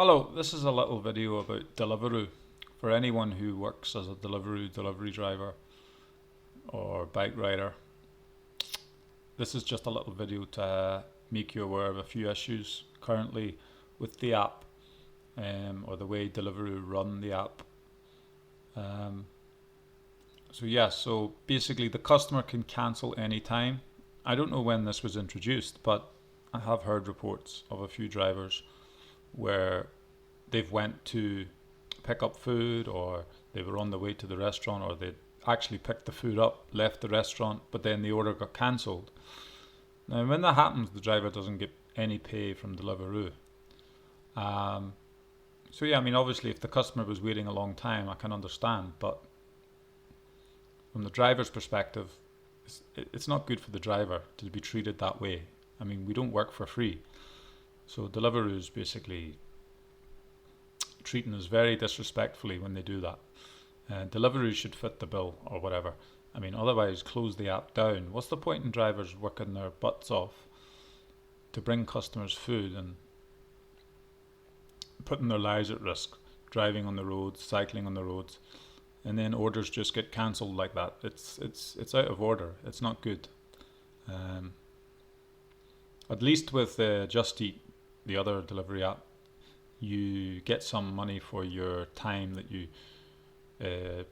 Hello, this is a little video about Deliveroo. For anyone who works as a Deliveroo delivery driver or bike rider, this is just a little video to make you aware of a few issues currently with the app, or the way Deliveroo run the app. So basically the customer can cancel anytime. I don't know when this was introduced, but I have heard reports of a few drivers where they've went to pick up food, or they were on the way to the restaurant, or they actually picked the food up, left the restaurant, but then the order got cancelled. Now when that happens, the driver doesn't get any pay from Deliveroo. Obviously if the customer was waiting a long time, I can understand, but from the driver's perspective, it's not good for the driver to be treated that way. I mean, we don't work for free. So Deliveroo is basically treating us very disrespectfully when they do that. Deliveroo should fit the bill or whatever. I mean, otherwise close the app down. What's the point in drivers working their butts off to bring customers food and putting their lives at risk, driving on the roads, cycling on the roads, and then orders just get cancelled like that? It's out of order. It's not good. At least with Just Eat, the other delivery app, you get some money for your time that you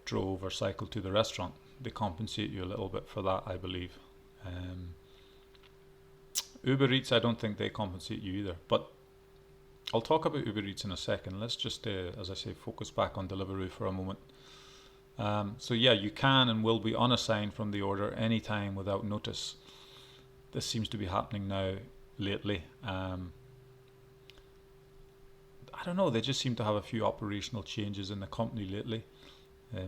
drove or cycled to the restaurant. They compensate you a little bit for that, I believe. Uber Eats, I don't think they compensate you either, but I'll talk about Uber Eats in a second. Let's just, as I say, focus back on Deliveroo for a moment. You can and will be unassigned from the order anytime without notice. This seems to be happening now lately. I don't know, they just seem to have a few operational changes in the company lately.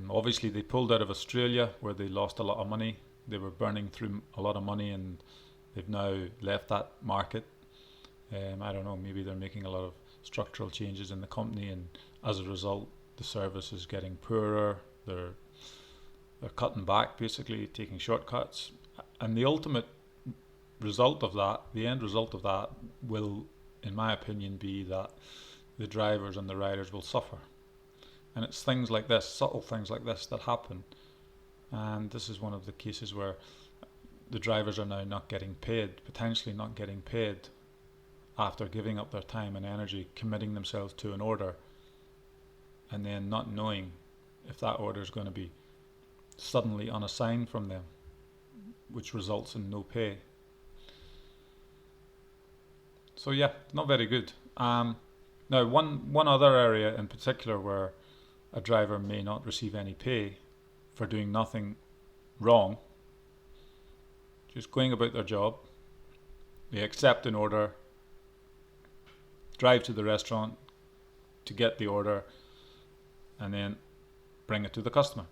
Obviously they pulled out of Australia, where they lost a lot of money. They were burning through a lot of money, and they've now left that market. I don't know, maybe they're making a lot of structural changes in the company, and as a result the service is getting poorer. They're cutting back, basically taking shortcuts, and the ultimate result of that, the end result of that, will, in my opinion, be that the drivers and the riders will suffer. And it's things like this, subtle things like this, that happen. And this is one of the cases where the drivers are now not getting paid, potentially not getting paid, after giving up their time and energy, committing themselves to an order, and then not knowing if that order is going to be suddenly unassigned from them, which results in no pay. So yeah, not very good. Now, one other area in particular where a driver may not receive any pay for doing nothing wrong, just going about their job. They accept an order, drive to the restaurant to get the order, and then bring it to the customer.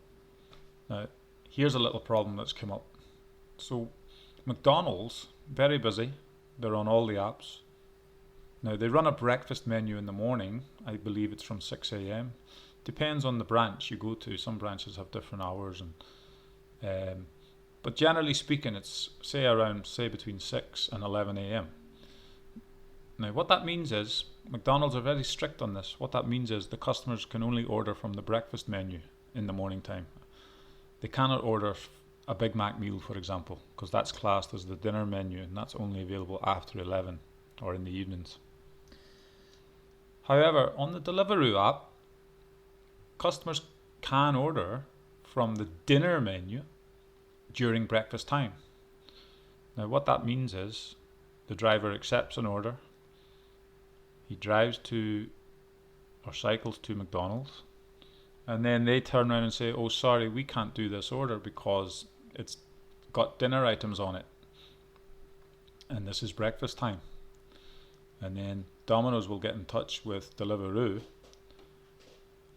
Now, here's a little problem that's come up. So, McDonald's, very busy. They're on all the apps. Now, they run a breakfast menu in the morning. I believe it's from 6 a.m. Depends on the branch you go to. Some branches have different hours, but generally speaking, it's say between 6 and 11 a.m. Now, what that means is, McDonald's are very strict on this. What that means is the customers can only order from the breakfast menu in the morning time. They cannot order a Big Mac meal, for example, because that's classed as the dinner menu, and that's only available after 11 or in the evenings. However, on the Deliveroo app, customers can order from the dinner menu during breakfast time. Now, what that means is the driver accepts an order, he drives to or cycles to McDonald's, and then they turn around and say, oh sorry, we can't do this order because it's got dinner items on it, and this is breakfast time. And then Domino's will get in touch with Deliveroo,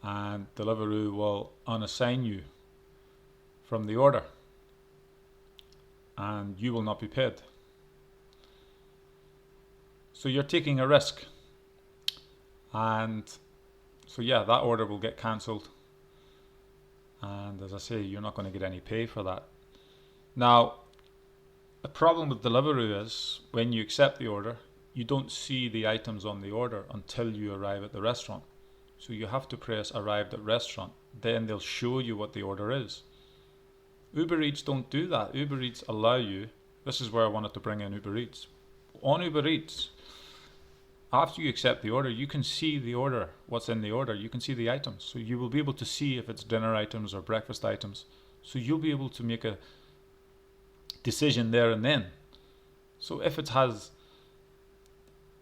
and Deliveroo will unassign you from the order, and you will not be paid. So you're taking a risk, and so yeah, that order will get cancelled, and as I say, you're not going to get any pay for that. Now, the problem with Deliveroo is when you accept the order, you don't see the items on the order until you arrive at the restaurant. So you have to press arrived at restaurant. Then they'll show you what the order is. Uber Eats don't do that. Uber Eats allow you, this is where I wanted to bring in Uber Eats. On Uber Eats, after you accept the order, you can see the order, what's in the order. You can see the items. So you will be able to see if it's dinner items or breakfast items. So you'll be able to make a decision there and then. So if it has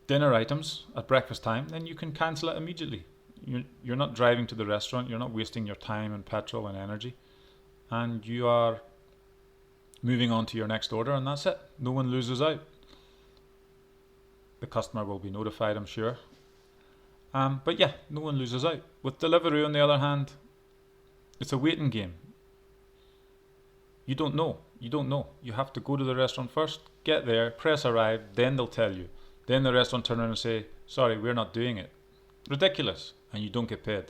dinner items at breakfast time, then you can cancel it immediately. You're not driving to the restaurant, you're not wasting your time and petrol and energy, and you are moving on to your next order, and that's it. No one loses out. The customer will be notified, I'm sure. But yeah, no one loses out. With Deliveroo, on the other hand, it's a waiting game. You don't know. You have to go to the restaurant first, get there, press arrive, then they'll tell you. Then the restaurant turn around and say, sorry, we're not doing it. Ridiculous. And you don't get paid.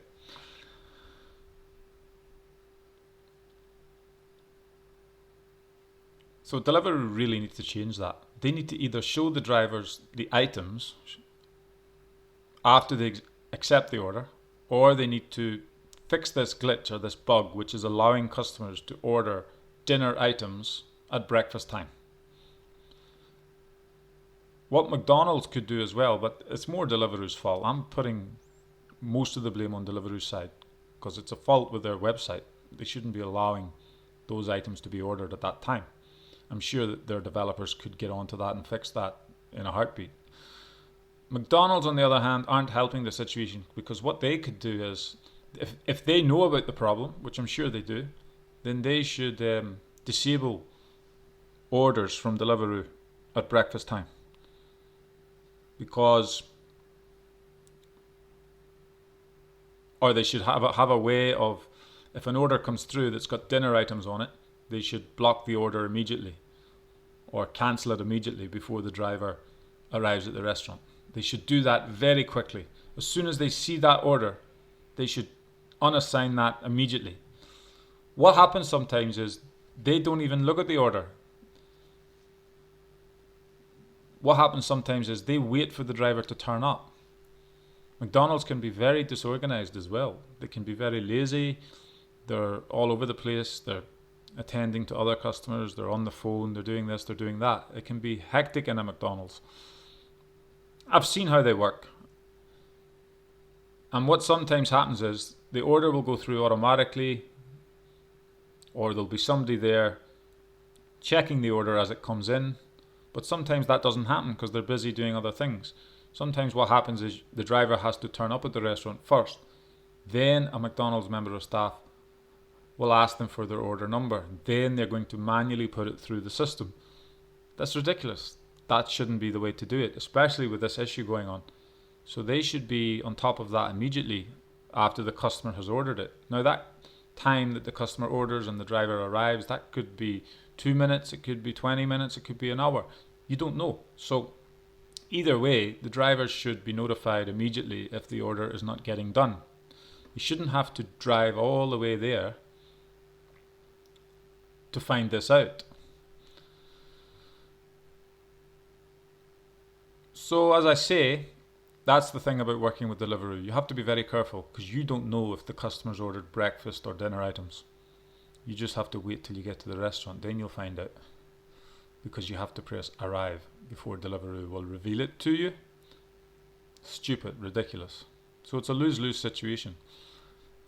So Deliveroo really needs to change that. They need to either show the drivers the items after they accept the order, or they need to fix this glitch or this bug which is allowing customers to order dinner items at breakfast time. What McDonald's could do as well, but it's more Deliveroo's fault. I'm putting most of the blame on Deliveroo's side because it's a fault with their website. They shouldn't be allowing those items to be ordered at that time. I'm sure that their developers could get onto that and fix that in a heartbeat. McDonald's, on the other hand, aren't helping the situation because what they could do is, if they know about the problem, which I'm sure they do, then they should disable orders from Deliveroo at breakfast time. Or they should have a way of, if an order comes through that's got dinner items on it, they should block the order immediately or cancel it immediately before the driver arrives at the restaurant. They should do that very quickly. As soon as they see that order, they should unassign that immediately. What happens sometimes is they don't even look at the order. What happens sometimes is they wait for the driver to turn up. McDonald's can be very disorganized as well. They can be very lazy. They're all over the place. They're attending to other customers. They're on the phone. They're doing this. They're doing that. It can be hectic in a McDonald's. I've seen how they work. And what sometimes happens is the order will go through automatically, or there'll be somebody there checking the order as it comes in. But sometimes that doesn't happen because they're busy doing other things. Sometimes what happens is the driver has to turn up at the restaurant first. Then a McDonald's member of staff will ask them for their order number. Then they're going to manually put it through the system. That's ridiculous. That shouldn't be the way to do it, especially with this issue going on. So they should be on top of that immediately after the customer has ordered it. Now that time that the customer orders and the driver arrives, that could be 2 minutes, it could be 20 minutes, it could be an hour. You don't know. So either way, the drivers should be notified immediately if the order is not getting done. You shouldn't have to drive all the way there to find this out. So as I say, that's the thing about working with Deliveroo. You have to be very careful because you don't know if the customer's ordered breakfast or dinner items. You just have to wait till you get to the restaurant, then you'll find out. Because you have to press arrive before Deliveroo will reveal it to you. Stupid, ridiculous. So it's a lose-lose situation.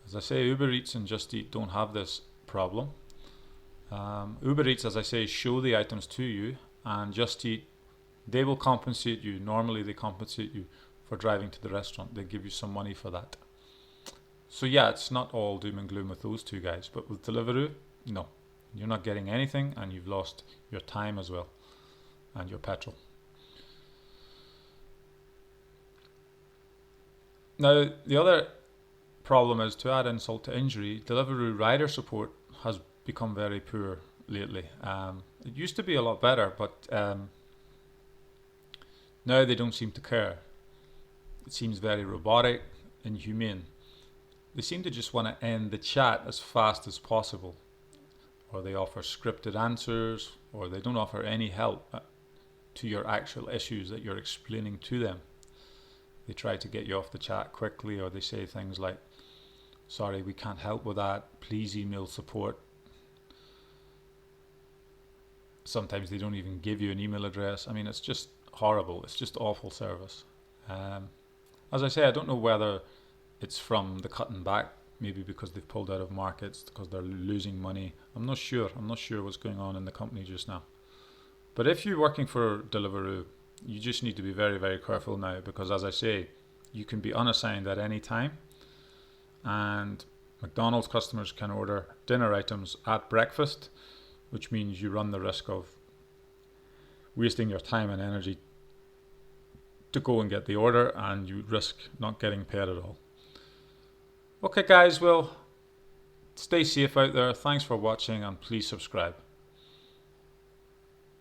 As I say, Uber Eats and Just Eat don't have this problem. Uber Eats, as I say, show the items to you, and Just Eat, they will compensate you. Normally they compensate you for driving to the restaurant. They give you some money for that. So yeah, it's not all doom and gloom with those two guys, but with Deliveroo, no. You're not getting anything, and you've lost your time as well, and your petrol. Now, the other problem is, to add insult to injury, Deliveroo rider support has become very poor lately. It used to be a lot better, but now they don't seem to care. It seems very robotic, inhumane. They seem to just want to end the chat as fast as possible. Or they offer scripted answers, or they don't offer any help. to your actual issues that you're explaining to them. They try to get you off the chat quickly, or they say things like, sorry, we can't help with that, please email support. Sometimes they don't even give you an email address. I mean, it's just horrible. It's just awful service. As I say, I don't know whether it's from the cutting back, maybe because they've pulled out of markets, because they're losing money. I'm not sure what's going on in the company just now. But if you're working for Deliveroo, you just need to be very, very careful now, because as I say, you can be unassigned at any time, and McDonald's customers can order dinner items at breakfast, which means you run the risk of wasting your time and energy to go and get the order, and you risk not getting paid at all. Okay guys, well, stay safe out there. Thanks for watching, and please subscribe.